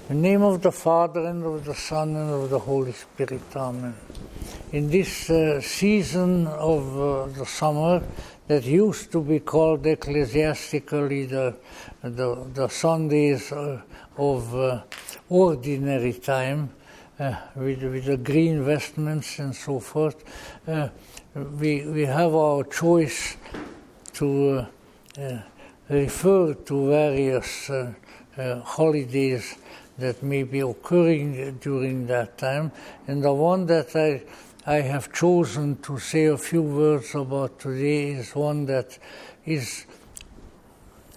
In the name of the Father, and of the Son, and of the Holy Spirit. Amen. In this season of the summer, that used to be called ecclesiastically the Sundays of ordinary time, with the green vestments and so forth, we have our choice to refer to various holidays that may be occurring during that time. And the one that I have chosen to say a few words about today is one that is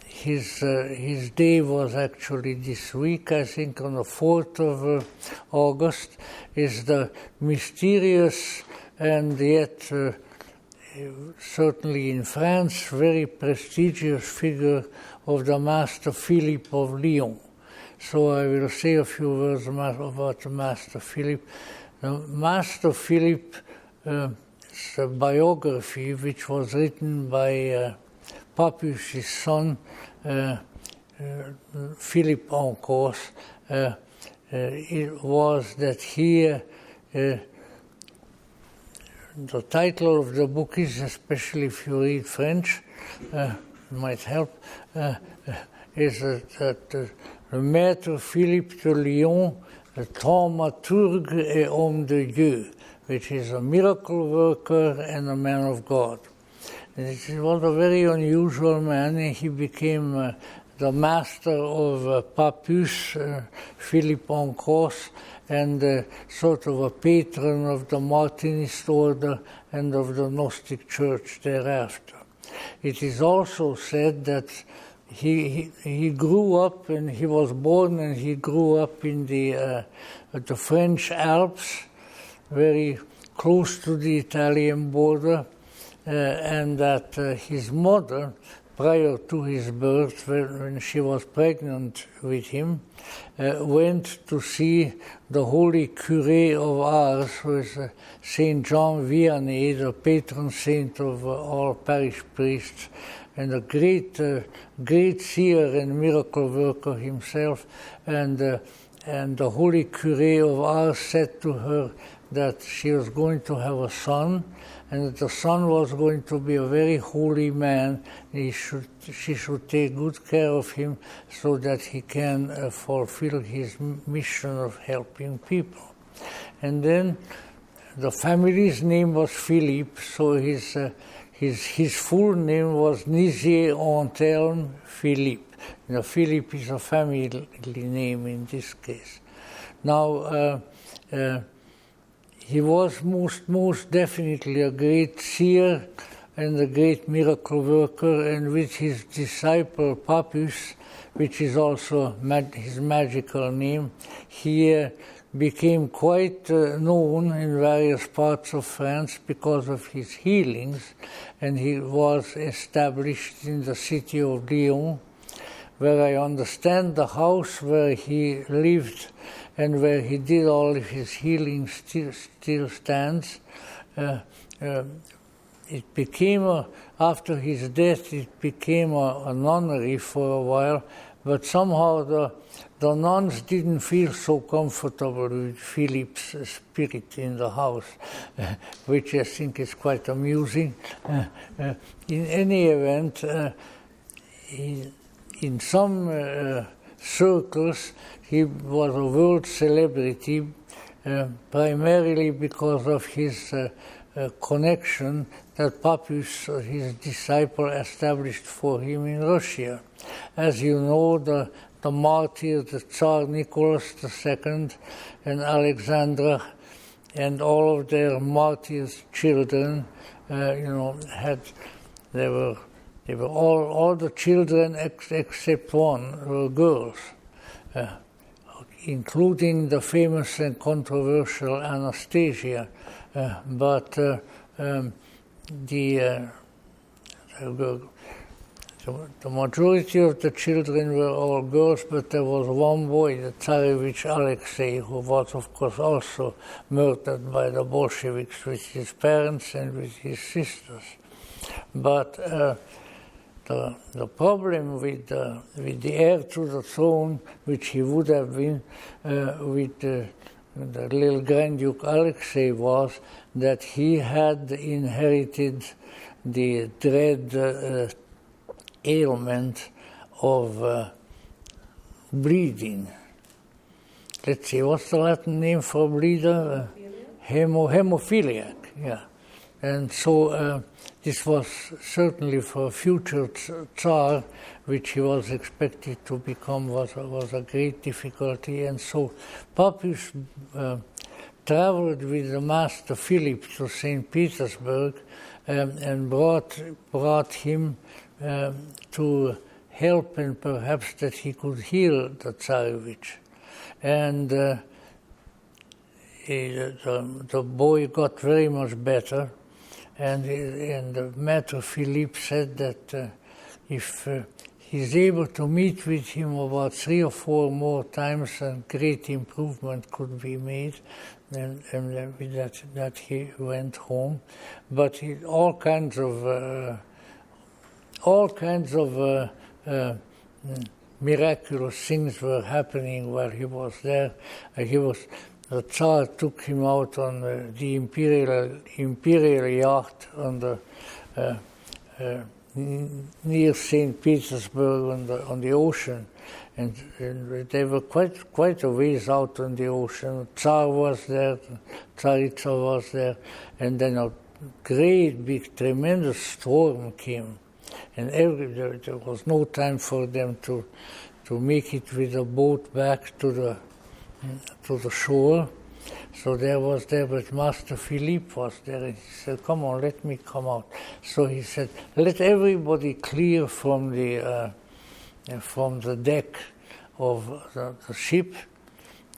his day was actually this week, I think on the 4th of August, is the mysterious and yet certainly in France very prestigious figure of the Master Philippe of Lyons. So I will say a few words about the Master Philippe. The Master Philippe's biography, which was written by Papius' son, Philippe en course, it was that he, the title of the book is, especially if you read French, might help, is that le Maître Philippe de Lyons, le thaumaturge et homme de Dieu, which is a miracle worker and a man of God. He was a very unusual man, and he became the master of Papius, Philippe en course, and sort of a patron of the Martinist order and of the Gnostic Church thereafter. It is also said that he grew up, and he was born and he grew up in the French Alps, very close to the Italian border, and that his mother, prior to his birth, when she was pregnant with him, went to see the holy curé of Ars, who is Saint John Vianney, the patron saint of all parish priests, and a great seer and miracle worker himself. And the holy curé of Ars said to her that she was going to have a son, and that the son was going to be a very holy man. She should take good care of him so that he can fulfill his mission of helping people. And then the family's name was Philippe, so his full name was Nizier-Antelme Philippe. Philippe is a family name in this case. Now, he was most definitely a great seer and a great miracle worker, and with his disciple Papius, which is also his magical name, he became quite known in various parts of France because of his healings, and he was established in the city of Lyons, where I understand the house where he lived and where he did all of his healing still stands. It became, after his death, it became a nunnery for a while, but somehow the nuns didn't feel so comfortable with Philippe's spirit in the house, which I think is quite amusing. In any event, in some circles, he was a world celebrity, primarily because of his connection that Papius, his disciple, established for him in Russia. As you know, the martyrs, the Tsar Nicholas II and Alexandra, and all of their martyrs' children, they were all the children except one were girls, including the famous and controversial Anastasia. But the majority of the children were all girls, but there was one boy, the Tsarevich Alexei, who was, of course, also murdered by the Bolsheviks with his parents and with his sisters. But the problem with the heir to the throne, which he would have been with the little Grand Duke Alexei, was that he had inherited the dread ailment of bleeding. Let's see, what's the Latin name for bleeder? Hemophiliac, yeah. And so this was certainly for a future Tsar, which he was expected to become, was a great difficulty. And so Papius traveled with the Master Philip to St. Petersburg and brought him to help, and perhaps that he could heal the Tsarevich. And the boy got very much better, and the Master Philip said that if he's able to meet with him about 3 or 4 more times, and great improvement could be made. And with that he went home, but all kinds of miraculous things were happening while he was there. The Tsar took him out on the imperial yacht on the near St. Petersburg on the ocean. And they were quite a ways out on the ocean. Tsar was there, Tsaritsa was there, and then a great, big, tremendous storm came. And there was no time for them to make it with a boat back to the shore. So there was there, but Master Philippe was there, and he said, "Come on, let me come out." So he said, "Let everybody clear from the deck of the ship,"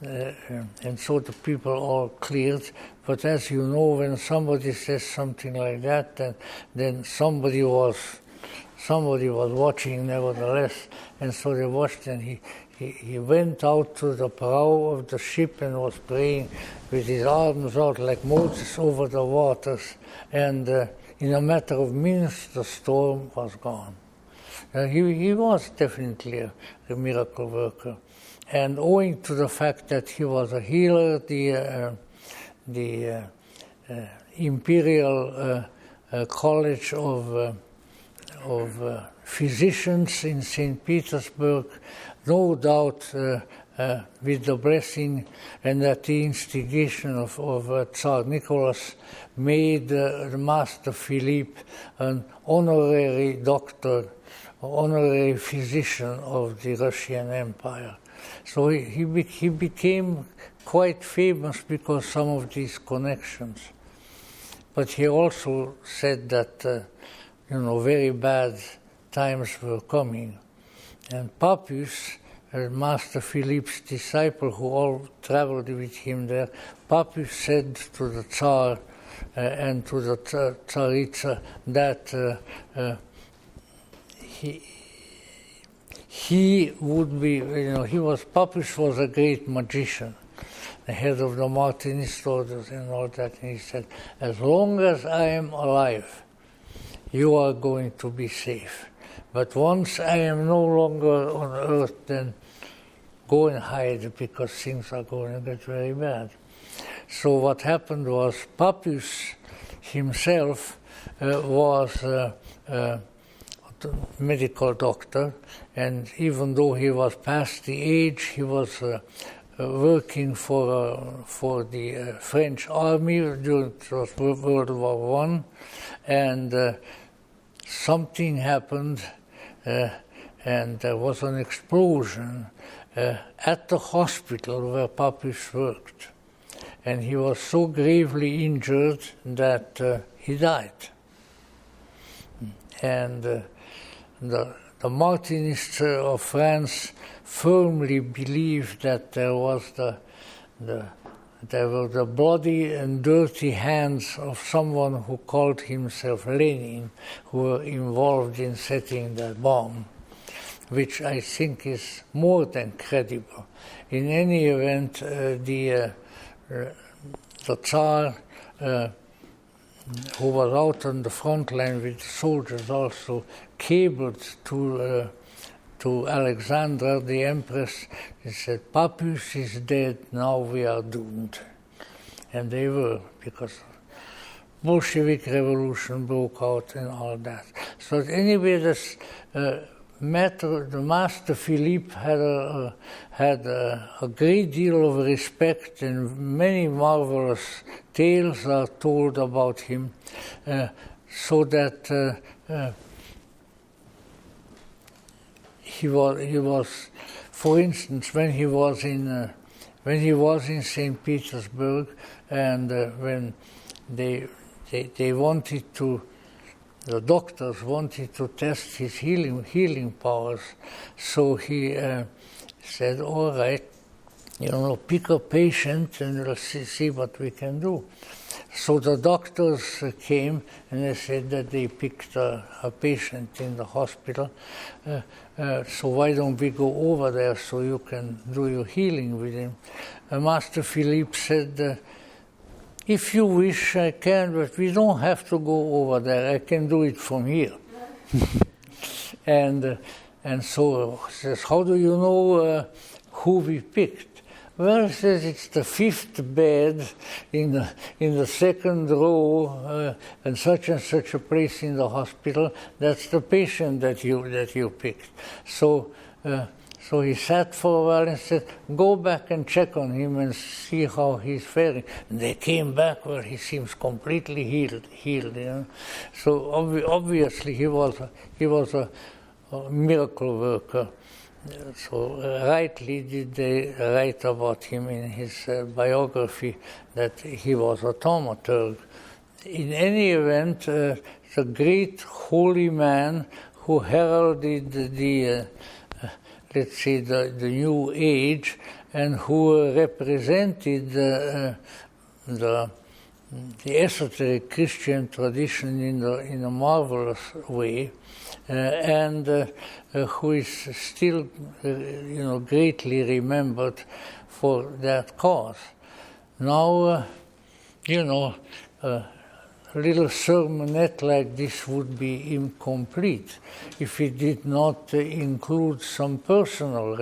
and so the people all cleared. But as you know, when somebody says something like that, then somebody was watching nevertheless, and so they watched, and he went out to the prow of the ship and was praying with his arms out like Moses over the waters, and in a matter of minutes the storm was gone. He was definitely a miracle worker, and owing to the fact that he was a healer, the Imperial College of Physicians in St. Petersburg, no doubt with the blessing and at the instigation of Tsar Nicholas, made the Master Philippe an honorary doctor, honorary physician of the Russian Empire. So he became quite famous because some of these connections. But he also said that very bad times were coming. And Papius, Master Philippe's disciple, who all traveled with him there, Papius said to the Tsar and to the Tsaritsa that he would be, Papius was a great magician, the head of the Martinist orders and all that, and he said, "As long as I am alive, you are going to be safe. But once I am no longer on earth, then go and hide, because things are going to get very bad." So what happened was Papius himself was a medical doctor, and even though he was past the age, he was working for the French army during World War I, and something happened, and there was an explosion at the hospital where Papius worked, and he was so gravely injured that he died. And the Martinists of France firmly believed that there were the bloody and dirty hands of someone who called himself Lenin, who were involved in setting that bomb, which I think is more than credible. In any event, the Tsar who was out on the front line with soldiers also, cabled to Alexandra, the empress. He said, Papius is dead, now we are doomed. And they were, because Bolshevik revolution broke out and all that. So anyway, this the Master Philippe had a great deal of respect, and many marvelous tales are told about him, so that he was, for instance, when he was in St. Petersburg, and when they wanted to. The doctors wanted to test his healing powers, so he said, all right, pick a patient and we'll see what we can do. So the doctors came and they said that they picked a patient in the hospital, so why don't we go over there so you can do your healing with him? Master Philippe said, if you wish, I can, but we don't have to go over there. I can do it from here. and so says, how do you know who we picked? Well, he says it's the 5th bed in the 2nd row, and such a place in the hospital. That's the patient that you picked. So he sat for a while and said, go back and check on him and see how he's faring. And they came back, well, he seems completely healed. So obviously he was a miracle worker. So rightly did they write about him in his biography that he was a thaumaturg. In any event, the great holy man who heralded the new age, and who represented the esoteric Christian tradition in a marvelous way, and who is still, greatly remembered for that cause. Now, a little sermonette like this would be incomplete if it did not include some personal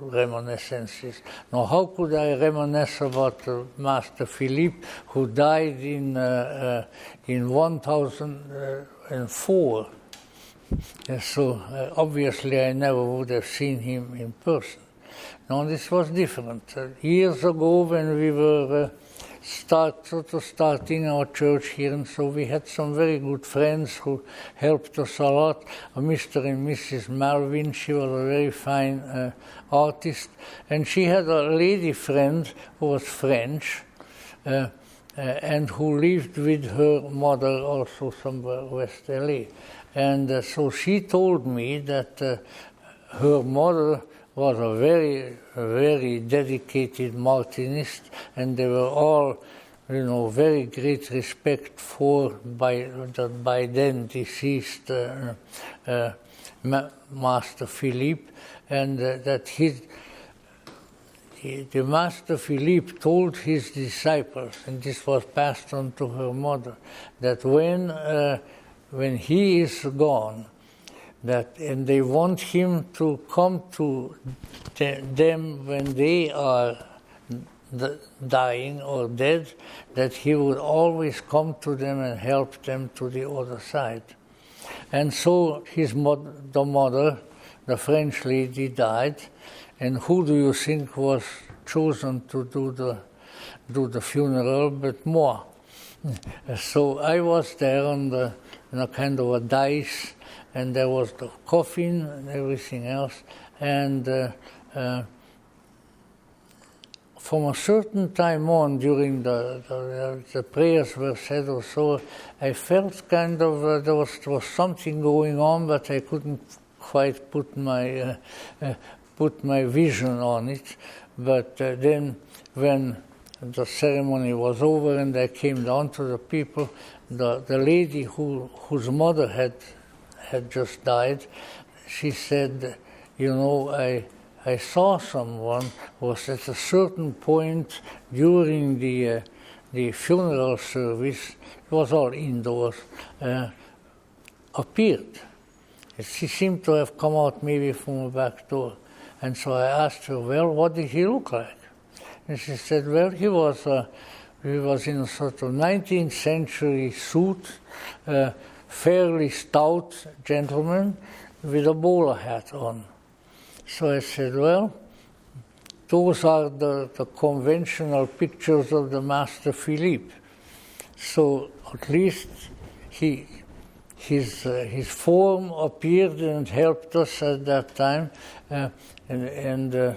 reminiscences. Now, how could I reminisce about Master Philippe, who died in 1004? So obviously I never would have seen him in person. Now, this was different. Years ago, when we were starting our church here, and so we had some very good friends who helped us a lot. Mr. and Mrs. Malvin, she was a very fine artist, and she had a lady friend who was French, and who lived with her mother also somewhere West LA. And so she told me that her mother was a very, very dedicated Martinist, and they were all, very great respect for the by then deceased Master Philippe, and that the Master Philippe told his disciples, and this was passed on to her mother, that when he is gone, and they want him to come to them when they are dying or dead, that he would always come to them and help them to the other side. And so the mother, the French lady, died, and who do you think was chosen to do the funeral but moi? So I was there on a kind of a dais, and there was the coffin and everything else, and from a certain time on, during the prayers were said or so, I felt kind of there was something going on, but I couldn't quite put my vision on it. But then, when the ceremony was over and I came down to the people, the lady whose mother had just died, she said, I saw someone was at a certain point during the the funeral service, it was all indoors, appeared. She seemed to have come out maybe from a back door. And so I asked her, well, what did he look like? And she said, well, he was in a sort of 19th century suit, fairly stout gentleman with a bowler hat on. So I said, well, those are the conventional pictures of the Master Philippe. So at least his form appeared and helped us at that time, and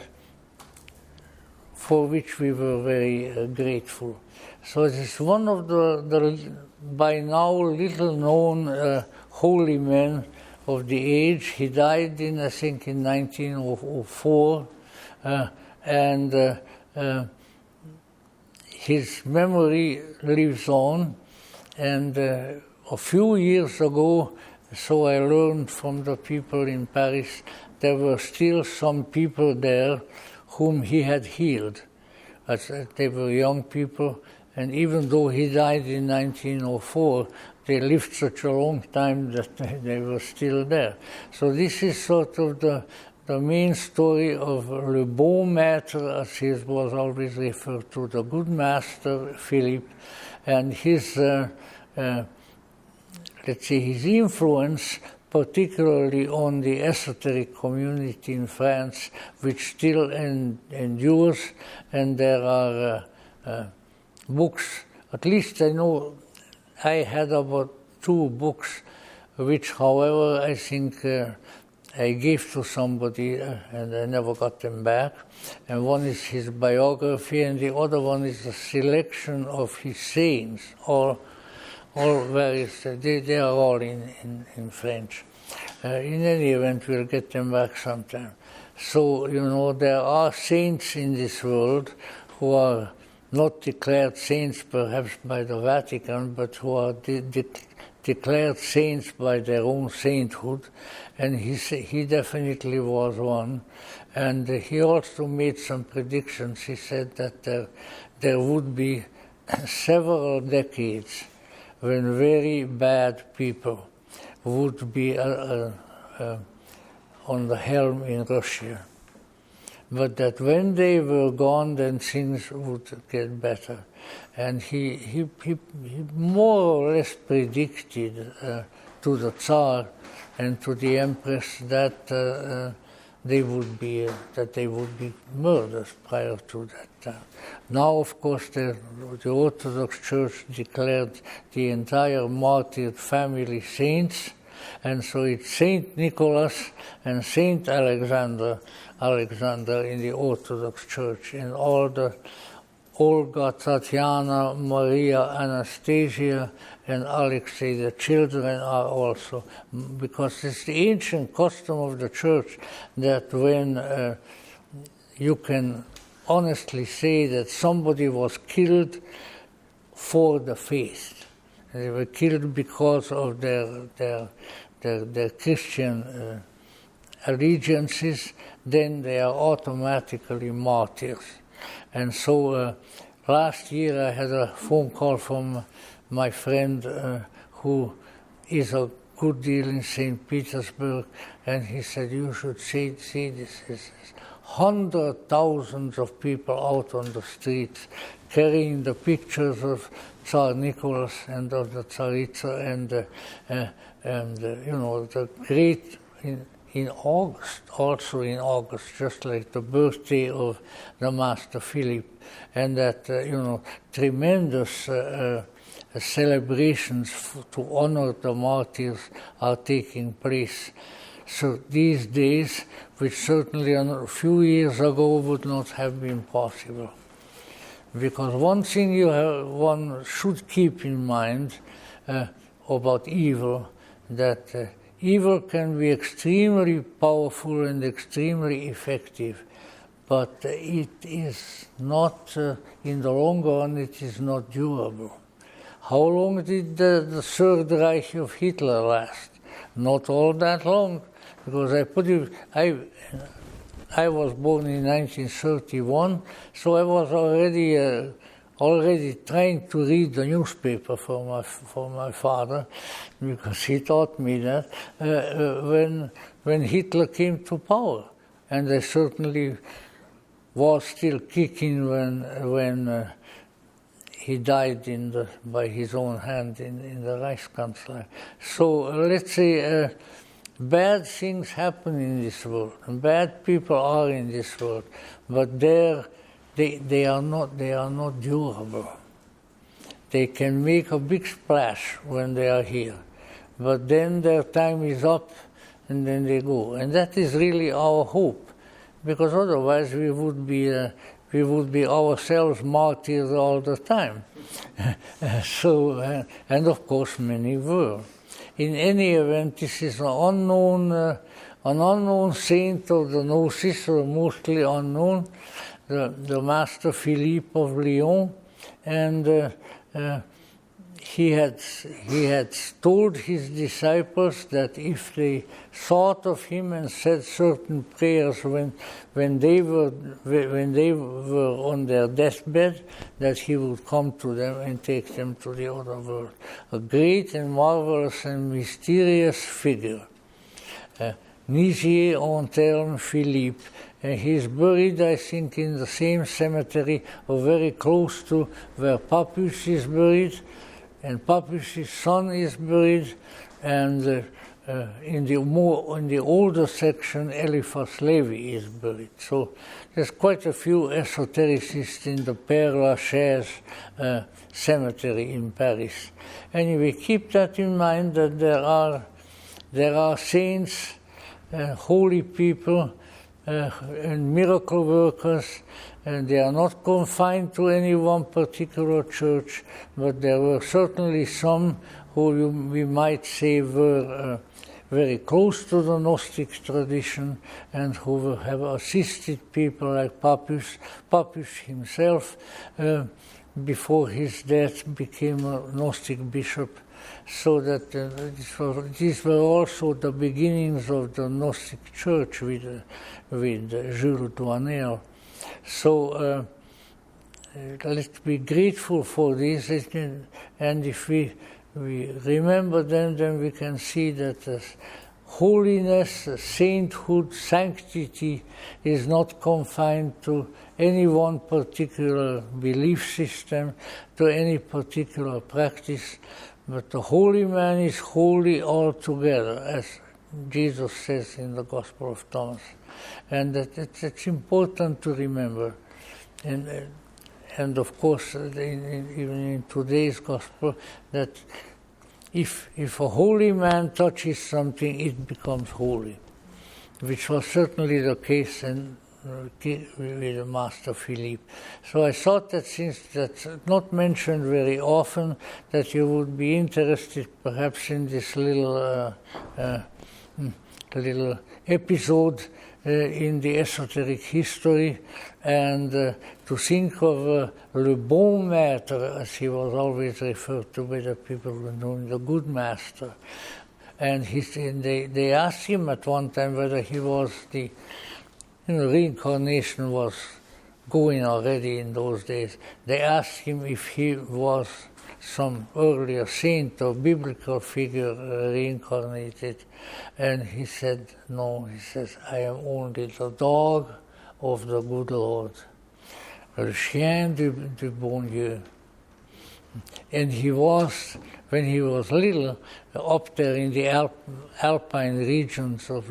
for which we were very grateful. So it is one of the by now little known holy men of the age. He died I think in 1904, and his memory lives on. And a few years ago, so I learned from the people in Paris, there were still some people there whom he had healed. They were young people, and even though he died in 1904, they lived such a long time that they were still there. So this is sort of the main story of Le Bon Maître, as he was always referred to, the good master Philippe, and his, let's say, his influence, particularly on the esoteric community in France, which still endures, and there are books. At least I know I had about 2 books, which, however, I think I gave to somebody and I never got them back. And one is his biography, and the other one is a selection of his sayings, all various. They are all in French. In any event, we'll get them back sometime. So, there are saints in this world who are not declared saints perhaps by the Vatican, but who are declared saints by their own sainthood, and he definitely was one. And he also made some predictions. He said that there would be several decades when very bad people would be on the helm in Russia, but that when they were gone, then things would get better. And he more or less predicted to the Tsar and to the Empress that they would be murdered prior to that time. Now, of course, the Orthodox Church declared the entire martyred family saints, and so it's Saint Nicholas and Saint Alexander in the Orthodox Church, and all the Olga, Tatiana, Maria, Anastasia, and Alexei, the children, are also, because it's the ancient custom of the Church that when you can honestly say that somebody was killed for the faith. They were killed because of their Christian allegiances, then they are automatically martyrs. And so last year I had a phone call from my friend who is a good deal in St. Petersburg, and he said, you should see this. Hundreds of thousands of people out on the streets carrying the pictures of Tsar Nicholas and of the Tsaritsa and the great in August, also in August, just like the birthday of the Master Philippe, and that tremendous celebrations to honor the martyrs are taking place. So these days, which certainly a few years ago would not have been possible. Because one thing one should keep in mind about evil, that evil can be extremely powerful and extremely effective, but it is not, in the long run, it is not durable. How long did the Third Reich of Hitler last? Not all that long, because I was born in 1931, so I was already already trying to read the newspaper for my father, because he taught me that, when Hitler came to power. And I certainly was still kicking when he died by his own hand in the Reichskanzlei. So let's say bad things happen in this world, and bad people are in this world, but they are not durable. They can make a big splash when they are here, but then their time is up, and then they go. And that is really our hope, because otherwise we would be ourselves martyrs all the time. And of course many were. In any event, this is an unknown saint of the Gnosis, or mostly unknown, the master Philippe of Lyons, and he had told his disciples that if they thought of him and said certain prayers when they were on their deathbed, that he would come to them and take them to the other world. A great and marvelous and mysterious figure. Nizier en terme Philippe. And he's buried, I think, in the same cemetery, or very close to where Pappus is buried, and Pappus' son is buried, and in the older section, Eliphas Levi is buried. So there's quite a few esotericists in the Père Lachaise cemetery in Paris. Anyway, keep that in mind, that there are saints, holy people, and miracle workers, and they are not confined to any one particular church, but there were certainly some who we might say were very close to the Gnostic tradition, and who have assisted people like Pappus. Pappus himself, before his death, became a Gnostic bishop. So that these were also the beginnings of the Gnostic Church with Jules Douanel. So let's be grateful for this, and if we remember them, then we can see that holiness, sainthood, sanctity is not confined to any one particular belief system, to any particular practice, but the holy man is holy altogether, as Jesus says in the Gospel of Thomas. And it's important to remember. And of course, even in today's Gospel, that if a holy man touches something, it becomes holy, which was certainly the case with the Master Philippe. So I thought that, since that's not mentioned very often, that you would be interested perhaps in this little episode in the esoteric history, and to think of le bon maître, as he was always referred to by the people who knew him, the good master. And they asked him at one time whether he was reincarnation was going already in those days. They asked him if he was some earlier saint or biblical figure reincarnated, and he said no. He says, I am only the dog of the good Lord, le chien du bon Dieu. And he was, when he was little, up there in the alpine regions of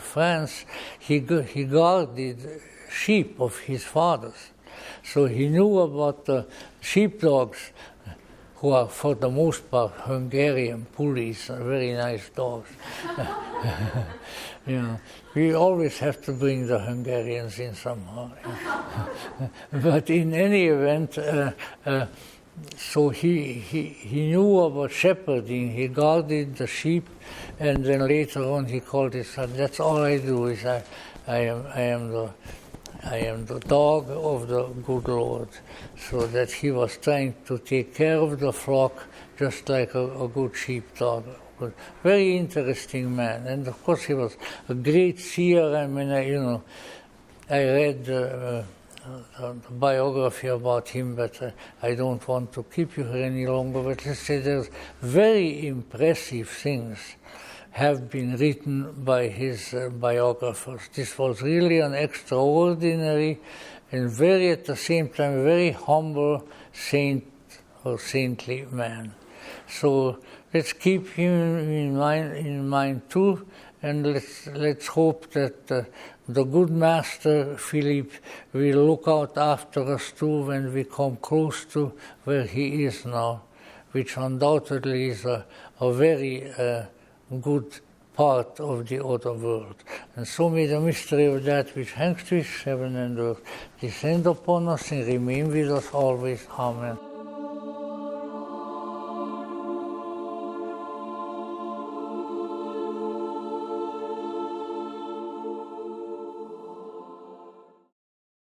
France, he guarded sheep of his father's. So he knew about the sheepdogs, who are for the most part Hungarian pulleys, very nice dogs. We always have to bring the Hungarians in somehow. But in any event, so he knew about shepherding. He guarded the sheep, and then later on he called it. That's all I do. Is I am the dog of the good Lord. So that he was trying to take care of the flock, just like a good sheepdog. Very interesting man, and of course he was a great seer. I mean, I read biography about him, but I don't want to keep you here any longer. But let's say there's very impressive things have been written by his biographers. This was really an extraordinary and very, at the same time, very humble saint or saintly man. So let's keep him in mind too, and let's hope that the good master Philippe will look out after us too when we come close to where he is now, which undoubtedly is a very good part of the other world. And so may the mystery of that which hangs between heaven and earth descend upon us and remain with us always. Amen.